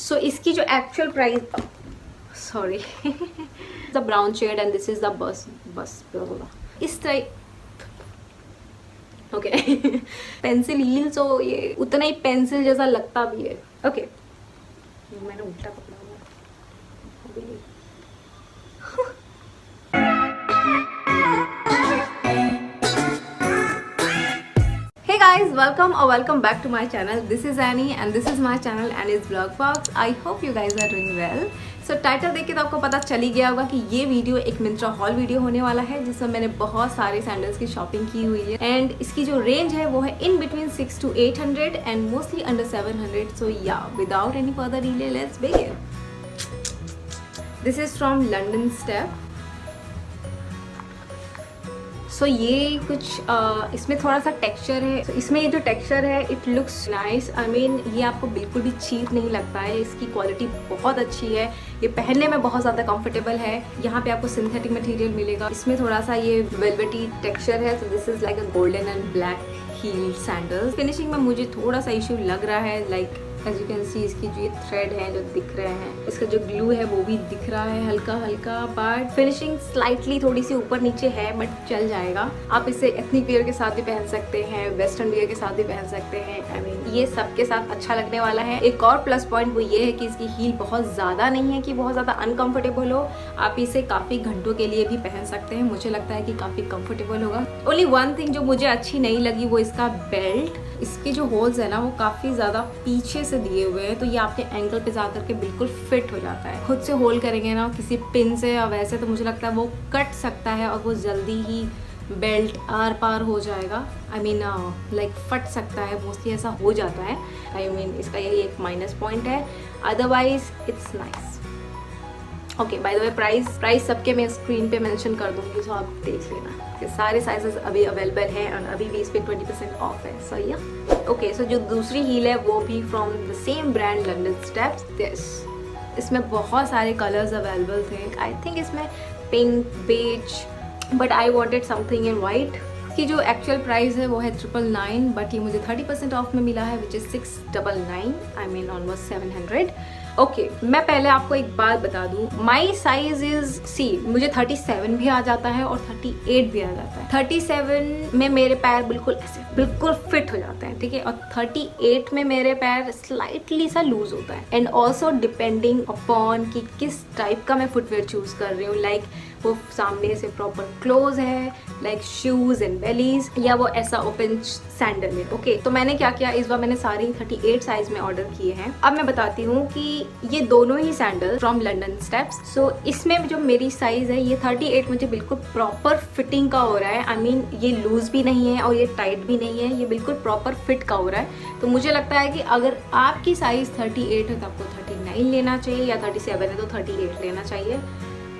सो इसकी जो actual price, sorry, the brown shade and this is the bus इस type. Okay pencil heel, so ये उतना ही pencil जैसा लगता भी है। ओके मैंने उल्टा पकड़ा हुआ। Hey guys, welcome back to my channel. This is Annie and this is my channel Annie's Vlog Box. I hope you guys are doing well. So title देख के तो आपको पता चल ही गया होगा कि ये वीडियो एक मिंत्रा हॉल वीडियो होने वाला है, जिसमें मैंने बहुत सारे सैंडल्स की शॉपिंग की हुई है एंड इसकी जो रेंज है वो है in between 600 to 800 and mostly under 700. So yeah without any further delay let's begin. This is from London step. So ये कुछ इसमें थोड़ा सा टेक्सचर है. इसमें ये जो टेक्सचर है it looks nice. I mean ये आपको बिल्कुल भी चीप नहीं लगता है. इसकी क्वालिटी बहुत अच्छी है. ये पहनने में बहुत ज़्यादा कंफर्टेबल है. यहाँ पे आपको सिंथेटिक मटेरियल मिलेगा. इसमें थोड़ा सा ये वेलवेटी टेक्सचर है. So this is like a golden and black heel sandals. Finishing में मुझे थोड़ा सा इशू लग रहा है. Like as you can see इसकी जो ये थ्रेड है जो दिख रहे हैं, इसका जो ग्लू है वो भी दिख रहा है हल्का हल्का. बट फिनिशिंग स्लाइटली थोड़ी सी ऊपर नीचे है बट चल जाएगा. आप इसे एथनिक वियर के साथ भी पहन सकते हैं, वेस्टर्न वियर के साथ भी पहन सकते हैं. आई मीन ये सबके साथ अच्छा लगने वाला है. एक और प्लस पॉइंट वो ये है कि इसकी हील बहुत ज़्यादा नहीं है कि बहुत ज़्यादा अनकम्फर्टेबल हो. आप इसे काफ़ी घंटों के लिए भी पहन सकते हैं. मुझे लगता है कि काफ़ी कम्फर्टेबल होगा. ओनली वन थिंग जो मुझे अच्छी नहीं लगी वो इसका बेल्ट. इसके जो होल्स है ना वो काफ़ी ज़्यादा पीछे से दिए हुए हैं, तो ये आपके एंकल पे जा करके बिल्कुल फिट हो जाता है. खुद से होल्ड करेंगे ना किसी पिन से या वैसे तो मुझे लगता है वो कट सकता है और वो जल्दी ही बेल्ट आर पार हो जाएगा. आई मीन लाइक फट सकता है. मोस्टली ऐसा हो जाता है. आई मीन इसका यही एक माइनस पॉइंट है. Otherwise it's nice. Okay by the way price सबके मैं स्क्रीन पे मेंशन कर दूंगी, सो आप देख लेना. सारे साइजेस अभी अवेलेबल हैं और अभी भी इस पे 20% ऑफ है. सो या ओके. सो जो दूसरी हील है वो भी from the same brand London steps. This इसमें बहुत सारे कलर्स अवेलेबल थे. आई थिंक इसमें pink, beige, but I wanted something in white. की जो एक्चुअल प्राइस है वो है 999 बट ये मुझे 30% ऑफ में मिला है which is 699. I mean almost 700. Okay मैं पहले आपको एक बात बता दूं. माई साइज इज सी मुझे 37 भी आ जाता है और 38 भी आ जाता है. 37 में मेरे पैर बिल्कुल ऐसे बिल्कुल फिट हो जाते हैं, ठीक है, और 38 में मेरे पैर स्लाइटली सा लूज होता है. एंड ऑल्सो डिपेंडिंग अपॉन कि किस टाइप का मैं फुटवेयर चूज कर रही हूँ. लाइक वो सामने से प्रॉपर क्लोज है लाइक शूज एंड बेलीज, या वो ऐसा ओपन सैंडल है. ओके तो मैंने क्या किया इस बार मैंने सारी 38 साइज में ऑर्डर किए हैं. अब मैं बताती हूँ कि ये दोनों ही सैंडल फ्रॉम लंडन स्टेप्स. सो इसमें जो मेरी साइज है ये 38 मुझे बिल्कुल प्रॉपर फिटिंग का हो रहा है. आई मीन ये लूज भी नहीं है और ये टाइट भी नहीं है. ये बिल्कुल प्रॉपर फिट का हो रहा है. तो मुझे लगता है कि अगर आपकी साइज 38 है तो आपको 39 लेना चाहिए, या 37 है तो 38 लेना चाहिए.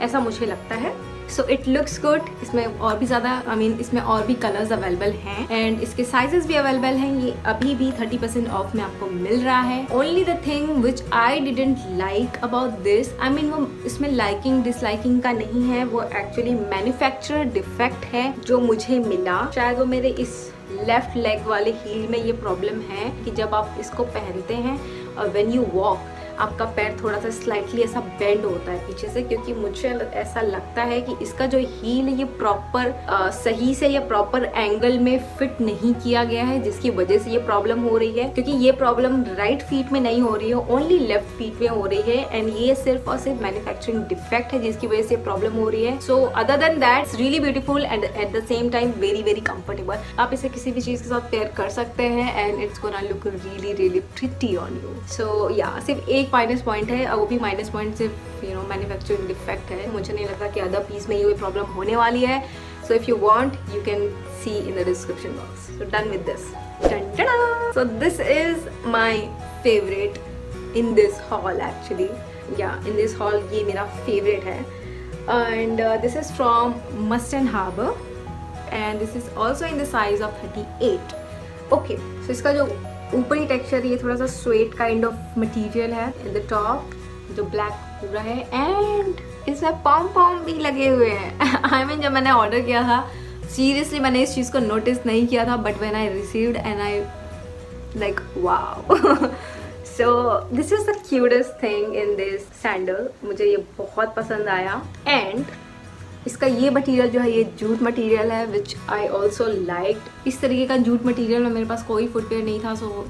ऐसा मुझे लगता है. So it looks good. इसमें और भी ज़्यादा आई मीन इसमें और भी कलर्स अवेलेबल हैं एंड इसके साइजेस भी अवेलेबल हैं. ये अभी भी 30% ऑफ में आपको मिल रहा है. Only the thing which I didn't like about this, I mean वो इसमें लाइकिंग डिसलाइकिंग का नहीं है, वो एक्चुअली मैन्युफैक्चरर डिफेक्ट है जो मुझे मिला. शायद वो मेरे इस लेफ्ट लेग वाले हील में ये प्रॉब्लम है कि जब आप इसको पहनते हैं और व्हेन यू वॉक आपका पैर थोड़ा सा स्लाइटली ऐसा बेंड होता है पीछे से, क्योंकि मुझे ऐसा लगता है कि इसका जो हील ये प्रॉपर सही से या प्रॉपर एंगल में फिट नहीं किया गया है, जिसकी वजह से ये प्रॉब्लम हो रही है. क्योंकि ये प्रॉब्लम राइट फीट में नहीं हो रही है, ओनली लेफ्ट फीट में हो रही है. एंड ये सिर्फ और सिर्फ मैन्युफैक्चरिंग डिफेक्ट है जिसकी वजह से प्रॉब्लम हो रही है. So other than that it's really beautiful and at the same time very very comfortable. आप इसे किसी भी चीज के साथ पेयर कर सकते हैं and it's gonna look really really pretty on you. So yeah सिर्फ एक माइनस पॉइंट है और वो भी माइनस पॉइंट सिर्फ मैन्युफैक्चरिंग डिफेक्ट है. मुझे नहीं लगता कि अदर पीस में ये प्रॉब्लम होने वाली है. So if you want you can see in the description box. So done with this. So this is my favourite in this hall actually. या इन दिस हॉल ये मेरा फेवरेट है. And this is from Mast and Harbour and this is also in the size of 38. Okay so इसका जो ऊपरी texture ये थोड़ा सा स्वेट काइंड ऑफ मटेरियल है. इन द टॉप जो ब्लैक पूरा है एंड इसमें पॉम भी लगे हुए हैं. आई मीन जब मैंने ऑर्डर किया था सीरियसली मैंने इस चीज़ को नोटिस नहीं किया था, but when I received and I like wow so this is the cutest thing in this sandal, मुझे ये बहुत पसंद आया। एंड इसका ये मटेरियल जो है ये जूट मटेरियल है विच आई ऑल्सो लाइक्ड। इस तरीके का जूट मटेरियल में मेरे पास कोई फुटवेयर नहीं था, सो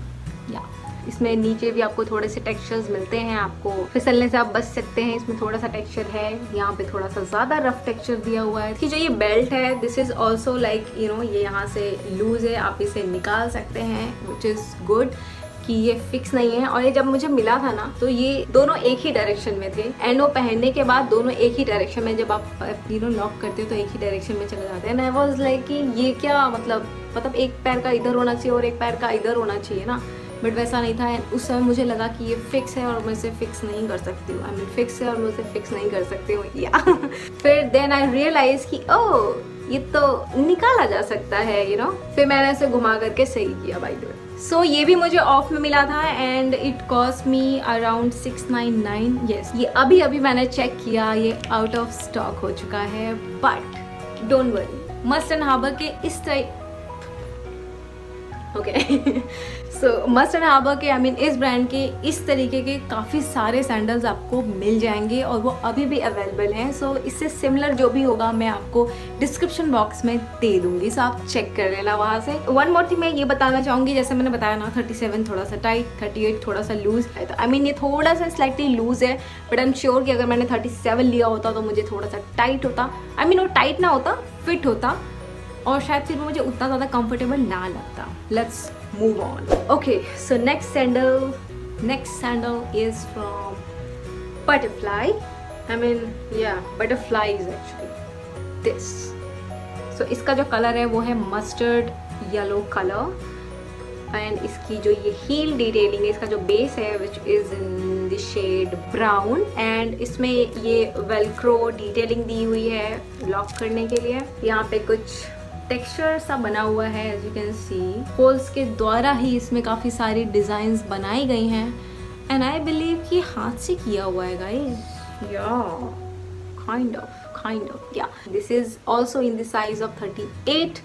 या इसमें नीचे भी आपको थोड़े से टेक्सचर्स मिलते हैं, आपको फिसलने से आप बच सकते हैं। इसमें थोड़ा सा टेक्सचर है, यहाँ पे थोड़ा सा ज़्यादा रफ टेक्सचर दिया हुआ है। कि जो ये बेल्ट है this is also like you know ये यहाँ से लूज है, आप इसे निकाल सकते हैं विच इज़ गुड कि ये फिक्स नहीं है। और ये जब मुझे मिला था ना तो ये दोनों एक ही डायरेक्शन में थे, एंड वो पहनने के बाद दोनों एक ही डायरेक्शन में, जब आप तीनों लॉक करते हो तो एक ही डायरेक्शन में चले जाते हैं। आई वाज लाइक कि ये क्या मतलब एक पैर का इधर होना चाहिए और एक पैर का इधर होना चाहिए ना, बट वैसा नहीं था। उस समय मुझे लगा कि ये फिक्स है और मैं इसे फिक्स नहीं कर सकती हूँ, आई मीन फिक्स है और मैं इसे फिक्स नहीं कर सकती हूँ या फिर देन आई रियलाइज कि ओह ये तो निकाला जा सकता है यू नो। फिर मैंने इसे घुमा करके सही किया बाय द वे। सो ये भी मुझे ऑफ में मिला था and it cost me around 699। Yes, ये अभी मैंने चेक किया, ये आउट ऑफ स्टॉक हो चुका है, but don't worry, Mast and Harbour के इस तरह okay so Mast and Harbour के आई मीन इस ब्रांड के इस तरीके के काफ़ी सारे सैंडल्स आपको मिल जाएंगे और वो अभी भी अवेलेबल हैं। सो इससे सिमिलर जो भी होगा मैं आपको डिस्क्रिप्शन बॉक्स में दे दूंगी, सो आप चेक कर लेना वहाँ से। वन मोर थिंग मैं ये बताना चाहूँगी, जैसे मैंने बताया ना 37 थोड़ा सा टाइट, 38 थोड़ा सा लूज है, तो आई मीन ये थोड़ा सा स्लाइटली लूज है, बट आई एम श्योर कि अगर मैंने 37 लिया होता तो मुझे थोड़ा सा टाइट होता, आई मीन वो टाइट ना होता, फिट होता और शायद फिर मुझे उतना ज़्यादा कंफर्टेबल ना लगता। Let's move on. Okay, so next sandal is from butterfly. I mean या बटरफ्लाई इज एक्चुअली दिस। सो इसका जो कलर है वो है मस्टर्ड येलो कलर, एंड इसकी जो ये हील डिटेलिंग है, इसका जो बेस है which is in the shade brown, and इसमें ये वेलक्रो डिटेलिंग दी हुई है लॉक करने के लिए। यहाँ पे कुछ टेक्सचर सा बना हुआ है, as you can see holes के द्वारा ही इसमें काफ़ी सारी डिज़ाइंस बनाई गई हैं, एंड आई बिलीव कि हाथ से किया हुआ है गाइस, या काइंड ऑफ या। This is also in the size of 38,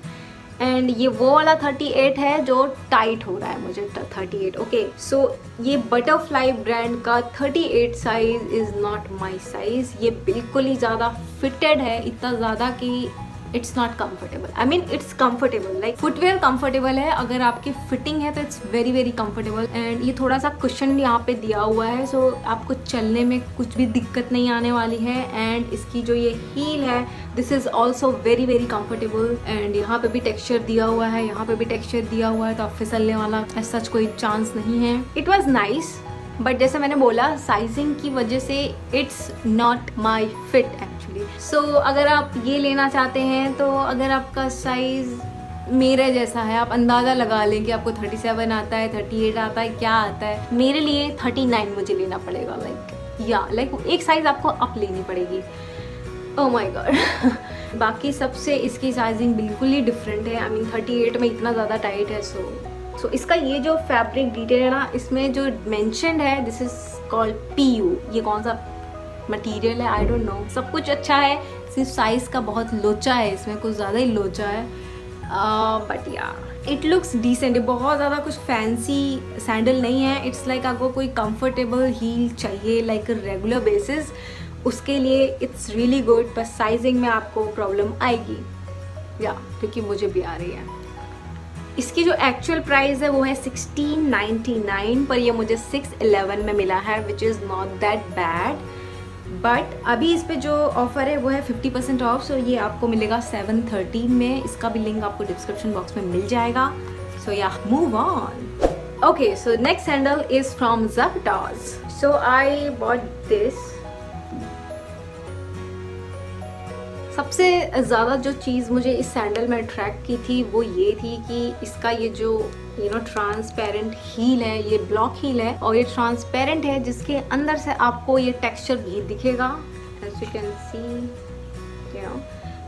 and ये वो वाला 38 है जो टाइट हो रहा है मुझे 38। ओके, सो ये बटरफ्लाई ब्रांड का 38 size is not my size. ये बिल्कुल ही ज़्यादा फिटेड है, इतना ज़्यादा कि it's not comfortable. I mean it's comfortable, like footwear comfortable है, अगर आपकी फिटिंग है तो it's very very comfortable. And ये थोड़ा सा कुशन यहाँ पे दिया हुआ है, सो आपको चलने में कुछ भी दिक्कत नहीं आने वाली है। एंड इसकी जो ये हील है this is also very very comfortable, and यहाँ पे भी टेक्सचर दिया हुआ है, यहाँ पे भी टेक्सचर दिया हुआ है, तो आप फिसलने वाला सच कोई चांस नहीं है। इट वॉज नाइस, बट जैसे मैंने बोला साइजिंग की वजह से it's not my fit actually. So अगर आप ये लेना चाहते हैं तो अगर आपका साइज मेरे जैसा है, आप अंदाज़ा लगा लें कि आपको 37 आता है, 38 आता है, क्या आता है। मेरे लिए 39 मुझे लेना पड़ेगा, लाइक एक साइज आपको अप लेनी पड़ेगी। ओह माय गॉड बाकी सबसे इसकी साइजिंग बिल्कुल ही डिफरेंट है। आई मीन 38 में इतना ज़्यादा टाइट है। सो इसका ये जो फैब्रिक डिटेल है ना, इसमें जो मेंशन्ड है दिस इज कॉल्ड PU। ये कौन सा मटेरियल है आई डोंट नो। सब कुछ अच्छा है, सिर्फ साइज का बहुत लोचा है, इसमें कुछ ज़्यादा ही लोचा है, बट या इट लुक्स डिसेंट। बहुत ज़्यादा कुछ फैंसी सैंडल नहीं है। इट्स लाइक आपको कोई कंफर्टेबल हील चाहिए लाइक रेगुलर बेसिस, उसके लिए इट्स रियली गुड। बस साइजिंग में आपको प्रॉब्लम आएगी या क्योंकि मुझे भी आ रही है। इसकी जो एक्चुअल प्राइस है वो है 1699, पर ये मुझे 611 में मिला है which is not that bad. But अभी इस पे जो ऑफर है वो है 50% ऑफ, सो ये आपको मिलेगा 713 में। इसका भी लिंक आपको डिस्क्रिप्शन बॉक्स में मिल जाएगा। सो या move on. Okay, so next sandal is from Zapatos। So I bought this. सबसे ज़्यादा जो चीज़ मुझे इस सैंडल में अट्रैक्ट की थी वो ये थी कि इसका ये जो ट्रांसपेरेंट हील है, ये ब्लॉक हील है और ये ट्रांसपेरेंट है जिसके अंदर से आपको ये टेक्सचर भी दिखेगा, एज यू कैन सी।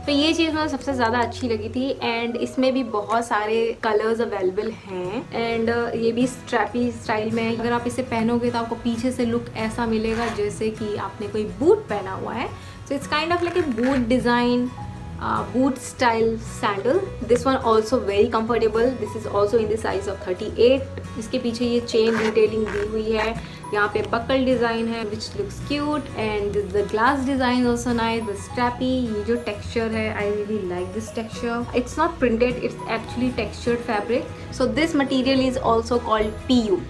तो ये चीज़ मुझे सबसे ज़्यादा अच्छी लगी थी। एंड इसमें भी बहुत सारे कलर्स अवेलेबल हैं, एंड ये भी स्ट्रैपी स्टाइल में। अगर आप इसे पहनोगे तो आपको पीछे से लुक ऐसा मिलेगा जैसे कि आपने कोई बूट पहना हुआ है। So it's kind of like a boot design. boot style sandal. This one also very comfortable. This is also in the size of 38. इसके पीछे ये chain detailing दी हुई है, यहाँ पे buckle design है which looks cute, and the glass design also nice. The strappy, ये जो texture है, I really like this texture. It's not printed, it's actually textured fabric. So this material is also called PU.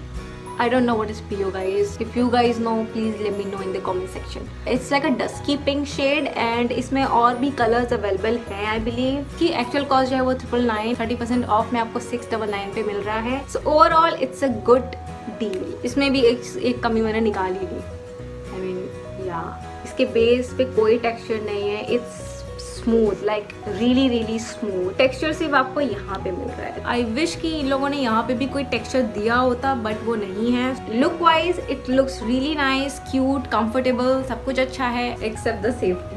I don't know what is PU guys. If you guys know, please let me know in the comment section. It's like a dusky pink shade and इसमें और भी colors available हैं I believe. कि actual cost जो है वो 999, 30% off में आपको 699 पे मिल रहा है. So overall it's a good deal. इसमें भी एक कमी मैंने निकाल ही ली. I mean yeah. इसके बेस पे कोई texture नहीं है. It's smooth, like really really smooth. Texture सिर्फ आपको यहाँ पे मिल रहा है. आई विश कि इन लोगों ने यहाँ पे भी कोई टेक्सचर दिया होता, बट वो नहीं है. Look wise it looks really nice, cute, comfortable, सब कुछ अच्छा है except the safety.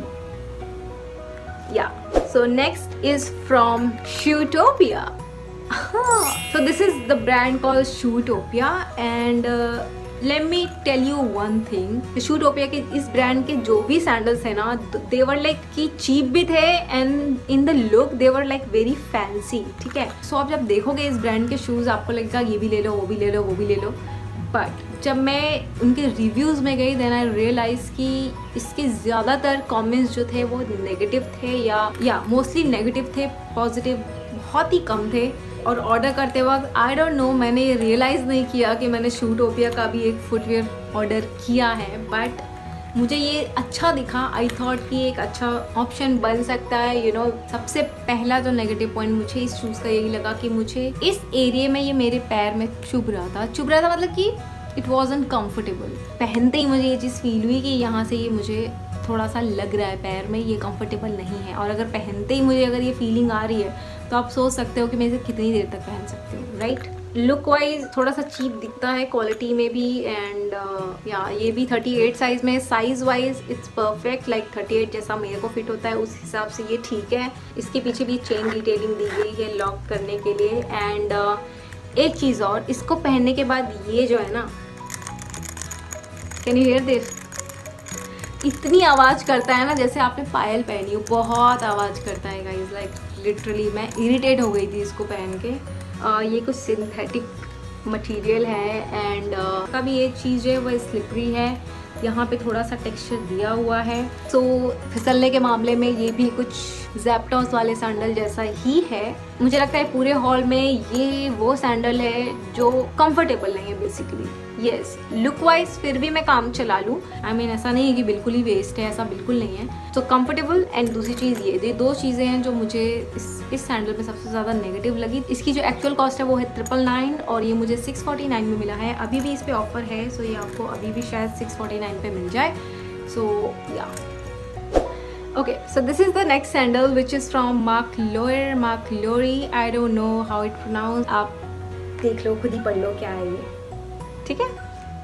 Yeah so next is from Shootopia. So this is the brand called Shootopia and let me tell you one thing. Shootopia के इस brand के जो भी sandals है ना, they were like कि चीप भी थे and in the look they were like very fancy. ठीक है. So आप जब देखोगे इस ब्रांड के शूज़ आपको लगेगा ये भी ले लो, वो भी ले लो, वो भी ले लो. बट जब मैं उनके रिव्यूज़ में गई देन आई रियलाइज़ कि इसके ज़्यादातर कमेंट्स जो थे वो नेगेटिव थे या मोस्टली नेगेटिव थे. पॉजिटिव बहुत ही कम थे. और ऑर्डर करते वक्त आई डोंट नो, मैंने ये रियलाइज़ नहीं किया कि मैंने शूटोपिया का भी एक फुटवेयर ऑर्डर किया है. बट मुझे ये अच्छा दिखा. आई थॉट कि एक अच्छा ऑप्शन बन सकता है. सबसे पहला जो नेगेटिव पॉइंट मुझे इस शूज़ का यही लगा कि मुझे इस एरिया में ये मेरे पैर में चुभ रहा था मतलब कि इट वॉजंट कम्फर्टेबल. पहनते ही मुझे ये चीज़ फील हुई कि यहाँ से ये मुझे थोड़ा सा लग रहा है पैर में, ये कंफर्टेबल नहीं है. और अगर पहनते ही मुझे अगर ये फीलिंग आ रही है तो आप सोच सकते हो कि मैं इसे कितनी देर तक पहन सकती हूँ, राइट. लुक वाइज थोड़ा सा चीप दिखता है, क्वालिटी में भी. एंड या ये भी 38 साइज में. Size wise it's perfect, like 38 जैसा मेरे को फिट होता है उस हिसाब से ये ठीक है. इसके पीछे भी चेन डिटेलिंग दी गई है लॉक करने के लिए. एंड एक चीज़ और, इसको पहनने के बाद ये जो है ना, कैन यू हियर दिस, इतनी आवाज़ करता है ना जैसे आपने पायल पहनी हो. बहुत आवाज़ करता है गाइस, लाइक लिटरली मैं इरिटेट हो गई थी इसको पहन के. ये कुछ सिंथेटिक मटेरियल है एंड का भी एक चीज़ है वो स्लिपरी है. यहाँ पे थोड़ा सा टेक्सचर दिया हुआ है. सो फिसलने के मामले में ये भी कुछ ज़ैप्टॉस वाले सैंडल जैसा ही है. मुझे लगता है पूरे हॉल में ये वो सैंडल है जो कंफर्टेबल नहीं है बेसिकली. यस, लुक वाइज फिर भी मैं काम चला लूँ. आई मीन ऐसा नहीं है कि बिल्कुल ही वेस्ट है, ऐसा बिल्कुल नहीं है. तो कंफर्टेबल एंड दूसरी चीज़ ये दो चीज़ें हैं जो मुझे इस सैंडल में सबसे ज़्यादा नेगेटिव लगी. इसकी जो एक्चुअल कॉस्ट है वो है 999 और ये मुझे 649 में मिला है. अभी भी इस पर ऑफर है, सो ये आपको अभी भी शायद 649 पे मिल जाए. सो या okay, so this is the next sandal which is from Marc Lore. I don't know how it pronounced. आप देख लो, खुद ही पढ़ लो क्या है ये. ठीक है,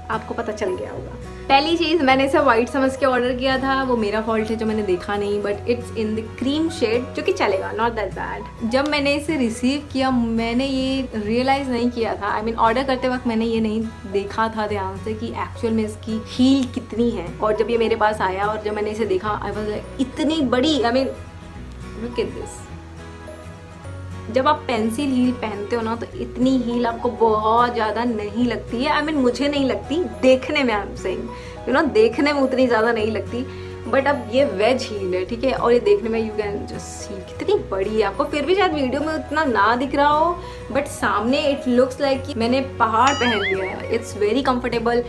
आपको पता चल गया होगा. पहली चीज़, मैंने इसे वाइट समझ के ऑर्डर किया था, वो मेरा फॉल्ट है जो मैंने देखा नहीं. But it's in the cream shade, जो कि चलेगा, नॉट दैट बैड. जब मैंने इसे रिसीव किया मैंने ये रियलाइज़ नहीं किया था. आई मीन ऑर्डर करते वक्त मैंने ये नहीं देखा था ध्यान से कि एक्चुअल में इसकी हील कितनी है. और जब ये मेरे पास आया और जब मैंने इसे देखा, आई वाज लाइक इतनी बड़ी. I mean look at this. जब आप पेंसिल हील पहनते हो ना तो इतनी हील आपको बहुत ज़्यादा नहीं लगती है. आई मीन मुझे नहीं लगती, देखने में आई एम सेइंग देखने में उतनी ज़्यादा नहीं लगती. बट अब ये वेज हील है, ठीक है, और ये देखने में यू कैन जस्ट सी कितनी बड़ी है. आपको फिर भी शायद वीडियो में उतना ना दिख रहा हो, बट सामने इट लुक्स लाइक कि मैंने पहाड़ पहन लिया है. It's very comfortable.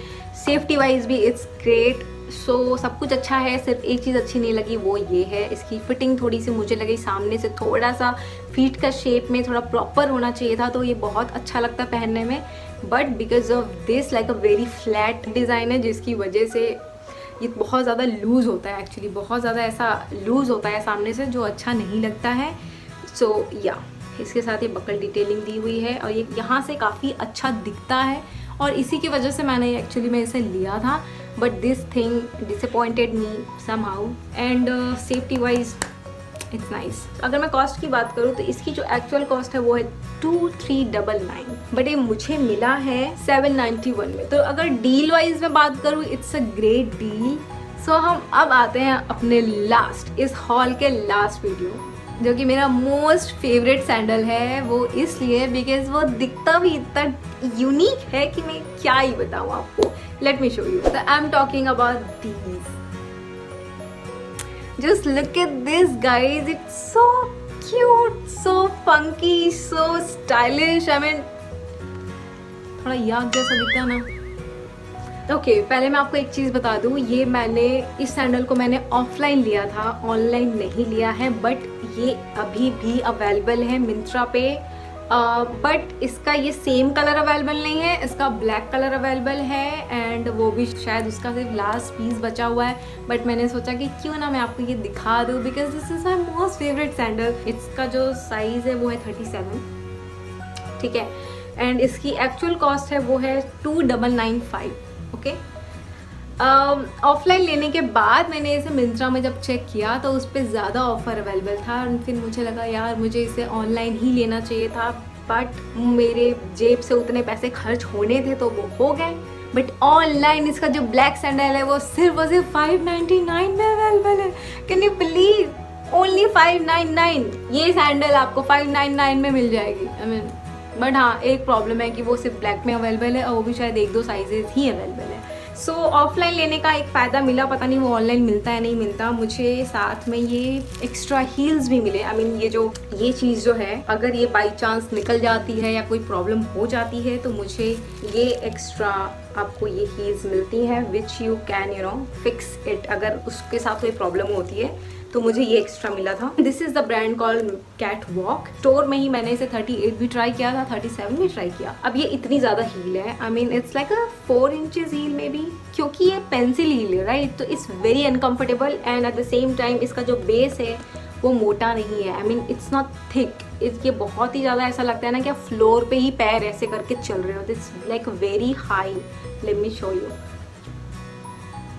Safety wise भी इट्स ग्रेट. सो सब कुछ अच्छा है. सिर्फ एक चीज़ अच्छी नहीं लगी, वो ये है इसकी फिटिंग. थोड़ी सी मुझे लगी सामने से थोड़ा सा फीट का शेप में थोड़ा प्रॉपर होना चाहिए था, तो ये बहुत अच्छा लगता पहनने में. But because of this like a very flat design है जिसकी वजह से ये बहुत ज़्यादा लूज़ होता है. एक्चुअली बहुत ज़्यादा ऐसा लूज़ होता है सामने से जो अच्छा नहीं लगता है. सो या इसके साथ ये बकल डिटेलिंग दी हुई है और ये यहाँ से काफ़ी अच्छा दिखता है और इसी की वजह से मैंने एक्चुअली मैं इसे लिया था. But this thing disappointed me somehow. And safety wise it's nice. अगर मैं कॉस्ट की बात करूँ तो इसकी जो एक्चुअल कॉस्ट है वो है 2399, बट ये मुझे मिला है 791 में. तो अगर डील वाइज में बात करूँ इट्स अ ग्रेट डील. सो हम अब आते हैं अपने लास्ट, इस हॉल के लास्ट वीडियो. जो कि मेरा मोस्ट फेवरेट सैंडल है। वो इसलिए बिकॉज वो दिखता भी इतना यूनिक है कि मैं क्या ही बताऊँ आपको। Let me show you. I am talking about these. Just look at this guys, it's so cute, so funky, so stylish. I mean थोड़ा याक जैसा दिखता है ना। ओके, पहले मैं आपको एक चीज़ बता दूँ, ये मैंने इस सैंडल को मैंने ऑफलाइन लिया था, ऑनलाइन नहीं लिया है। बट ये अभी भी अवेलेबल है मिंत्रा पे। बट इसका ये सेम कलर अवेलेबल नहीं है, इसका ब्लैक कलर अवेलेबल है। एंड वो भी शायद उसका सिर्फ लास्ट पीस बचा हुआ है। बट मैंने सोचा कि क्यों ना मैं आपको ये दिखा दूँ, because this is my most favourite sandal. इसका जो साइज़ है वो है 37, ठीक है। एंड इसकी एक्चुअल कॉस्ट है वो है 2995। ओके, ऑफलाइन लेने के बाद मैंने इसे मिंत्रा में जब चेक किया तो उस पर ज़्यादा ऑफ़र अवेलेबल था। और फिर मुझे लगा यार मुझे इसे ऑनलाइन ही लेना चाहिए था, बट मेरे जेब से उतने पैसे खर्च होने थे तो वो हो गए। बट ऑनलाइन इसका जो ब्लैक सैंडल है वो सिर्फ 599 में अवेलेबल है। Can you believe, only 599। ये सैंडल आपको 599 में मिल जाएगी। आई मीन बट हाँ, एक प्रॉब्लम है कि वो सिर्फ ब्लैक में अवेलेबल है और वो भी शायद 1-2 साइजेस ही अवेलेबल है। सो ऑफलाइन लेने का एक फ़ायदा मिला, पता नहीं वो ऑनलाइन मिलता है नहीं मिलता। मुझे साथ में ये एक्स्ट्रा हील्स भी मिले। आई मीन ये चीज़ जो है, अगर ये बाई चांस निकल जाती है या कोई प्रॉब्लम हो जाती है तो मुझे ये एक्स्ट्रा आपको ये हील्स मिलती हैं which you can fix it. अगर उसके साथ कोई प्रॉब्लम होती है तो मुझे ये एक्स्ट्रा मिला था। This is the brand called Catwalk. Store में ही मैंने इसे 38 भी ट्राई किया था, 37 भी ट्राई किया। अब ये इतनी ज़्यादा हील है, I mean it's like a 4 inches heel maybe, क्योंकि ये पेंसिल हील है राइट, तो it's very uncomfortable. And at the same time इसका जो बेस है वो मोटा नहीं है। I mean it's not thick. ये बहुत ही ज़्यादा ऐसा लगता है ना कि आप फ्लोर पे ही पैर ऐसे करके चल रहे हो। This like very high. Let me show you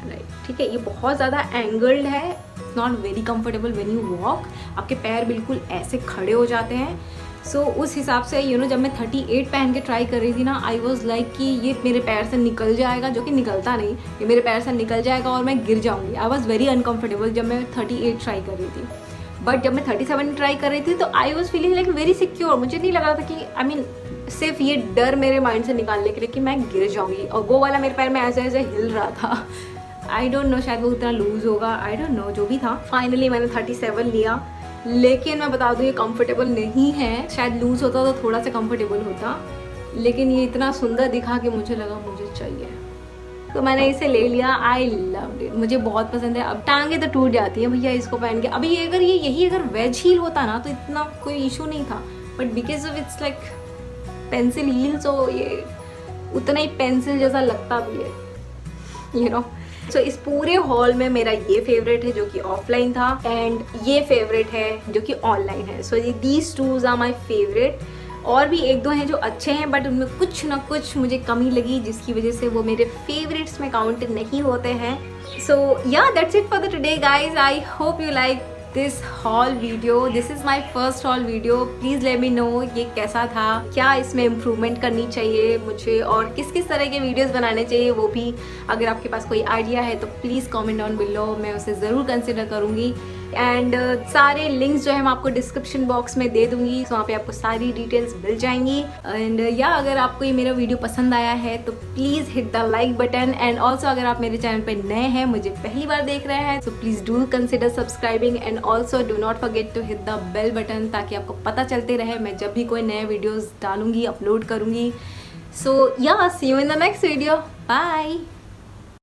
right, ठीक है। ये बहुत ज़्यादा एंगल्ड है, not very comfortable when you walk. आपके पैर बिल्कुल ऐसे खड़े हो जाते हैं। सो उस हिसाब से जब मैं 38 पहन के ट्राई कर रही थी ना, आई वॉज लाइक कि ये मेरे पैर से निकल जाएगा, जो कि निकलता नहीं। ये मेरे पैर से निकल जाएगा और मैं गिर जाऊंगी। आई वॉज वेरी अनकम्फर्टेबल जब मैं 38 ट्राई कर रही थी। बट जब मैं 37 ट्राई कर रही थी तो I was feeling like very secure. मुझे नहीं लग रहा था कि आई मीन सिर्फ ये डर मेरे माइंड से निकालने के लिए कि मैं गिर जाऊंगी। और वो वाला मेरे पैर में ऐसे ऐसे हिल रहा था। आई डोंट नो, शायद वो उतना लूज होगा, आई डोंट नो, जो भी था। फाइनली मैंने 37 लिया, लेकिन मैं बता दूँ ये कंफर्टेबल नहीं है। शायद लूज होता तो थोड़ा सा कंफर्टेबल होता, लेकिन ये इतना सुंदर दिखा कि मुझे लगा मुझे चाहिए, तो मैंने इसे ले लिया। आई लव्ड इट, मुझे बहुत पसंद है। अब टांगे तो टूट जाती हैं भैया इसको पहन के। अभी अगर यही अगर वेज हील होता ना तो इतना कोई इशू नहीं था, but because of it's like pencil heel, so ये उतना ही पेंसिल जैसा लगता भी है, सो इस पूरे हॉल में मेरा ये फेवरेट है जो कि ऑफलाइन था, एंड ये फेवरेट है जो कि ऑनलाइन है। So these twos are my favourite. और भी 1-2 हैं जो अच्छे हैं, बट उनमें कुछ ना कुछ मुझे कमी लगी, जिसकी वजह से वो मेरे फेवरेट्स में काउंट नहीं होते हैं। सो या that's it for the today guys. I hope you like this hall video. This is my first hall video. Please let me know ये कैसा था, क्या इसमें इम्प्रूवमेंट करनी चाहिए मुझे, और किस किस तरह के वीडियोस बनाने चाहिए वो भी अगर आपके पास कोई आइडिया है तो प्लीज़ कमेंट डाउन बिलो, मैं उसे ज़रूर कंसिडर करूँगी। एंड सारे लिंक्स जो है मैं आपको डिस्क्रिप्शन बॉक्स में दे दूँगी, वहाँ पे आपको सारी डिटेल्स मिल जाएंगी। एंड अगर आपको ये मेरा वीडियो पसंद आया है तो please hit the like button. And also अगर आप मेरे चैनल पर नए हैं, मुझे पहली बार देख रहे हैं, तो please do consider subscribing and also do not forget to hit the bell button, ताकि आपको पता चलते रहे मैं जब भी कोई नए वीडियोज़ डालूँगी, अपलोड करूँगी। So yeah see you in the next video. Bye.